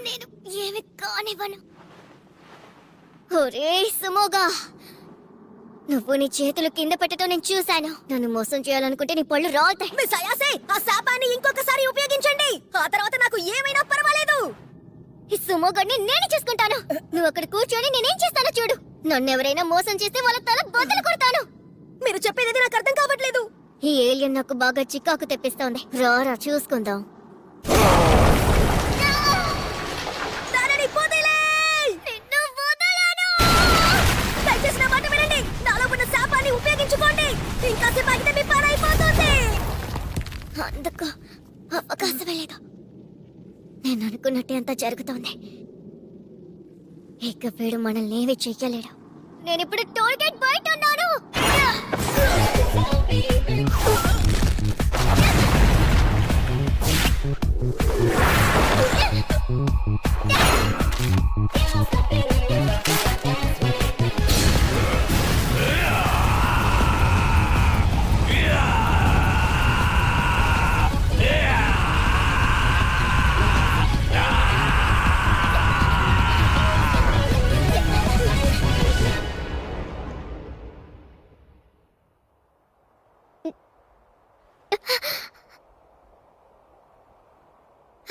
నేను ఏమి కానివ్వను. ఒరే సుమోగా, నువ్వు నీ చేతులు కింద పెట్టడం నేను చూశాను. నన్ను మోసం చేయాలనుకుంటే నీ పళ్ళు రాలుతాయి. మిస్ అయాసే, ఆ శాపాన్ని ఇంకొకసారి ఉపయోగించండి. ఆ తర్వాత నాకు ఏమైనా పర్వాలేదు. ఈ సుమోగాడిని నేను చూసుకుంటాను. నువ్వు అక్కడ కూర్చొని నేనేం చేస్తానో చూడు. నన్ను ఎవరైనా మోసం చేస్తే వాళ్ళ తల బద్దలు కొడతాను. మీరు చెప్పేది నాకు అర్థం కావట్లేదు. ఈ ఏలియన్ నాకు బాగా చికాకు తెప్పిస్తోంది. రారా చూసుకుందాం. దానిని వదిలేయ్. నిన్ను వదలను. దయచేసి నా మాట వినండి. నాలో ఉన్న శాపాన్ని ఉపయోగించుకోండి. ఇంకాసేపు ఆగితే మీ పని అయిపోతుంది. అందుకు అవకాశమే లేదు. నేను అనుకున్నట్టే అంతా జరుగుతోంది. ఇక వీడు మనల్ని ఏమీ చెయ్యలేడు. నేను ఇప్పుడు టోల్ గేట్ బయట ఉన్నాను.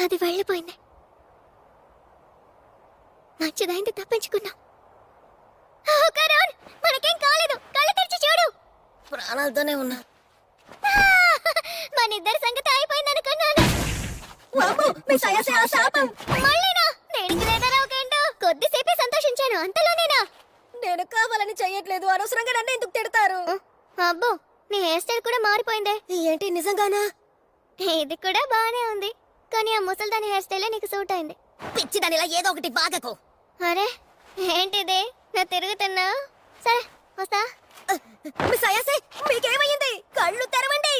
అది వెళ్ళిపోయింది. మంచిదైంది, తప్పించుకున్నాం. మనకేం కాలేదు. కళ్ళు తెరిచి చూడు. ప్రాణాలతోనే ఉన్నా. మన ఇద్దరి సంగతి అయిపోయింది అనుకున్నాను. మిస్ అయాసే, ఆ శాపం మళ్ళీనా? నేను లేదనోకేంటో కొద్దిసేపే సంతోషించాను, అంతలోనేనా? నేను కావాలని చెయ్యట్లేదు. అనవసరంగా నన్ను ఎందుకు తిడతారు? అబ్బో, నీ హెయిర్ స్టైల్ కూడా మారిపోయిందే. ఏంటి, నిజంగానా? ఇది కూడా బానే ఉంది, కానీ ఆ ముసల్దాని హెయిర్ స్టైలే నీకు సూట్ అయింది. పిచ్చిదానిలా ఏదో ఒకటి బాగకు. అరే ఏంటిది, నా తిరుగుతున్నా? సరే వస్తా. మిస్ అయాసే, మీకేమైంది? కళ్ళు తెరవండి.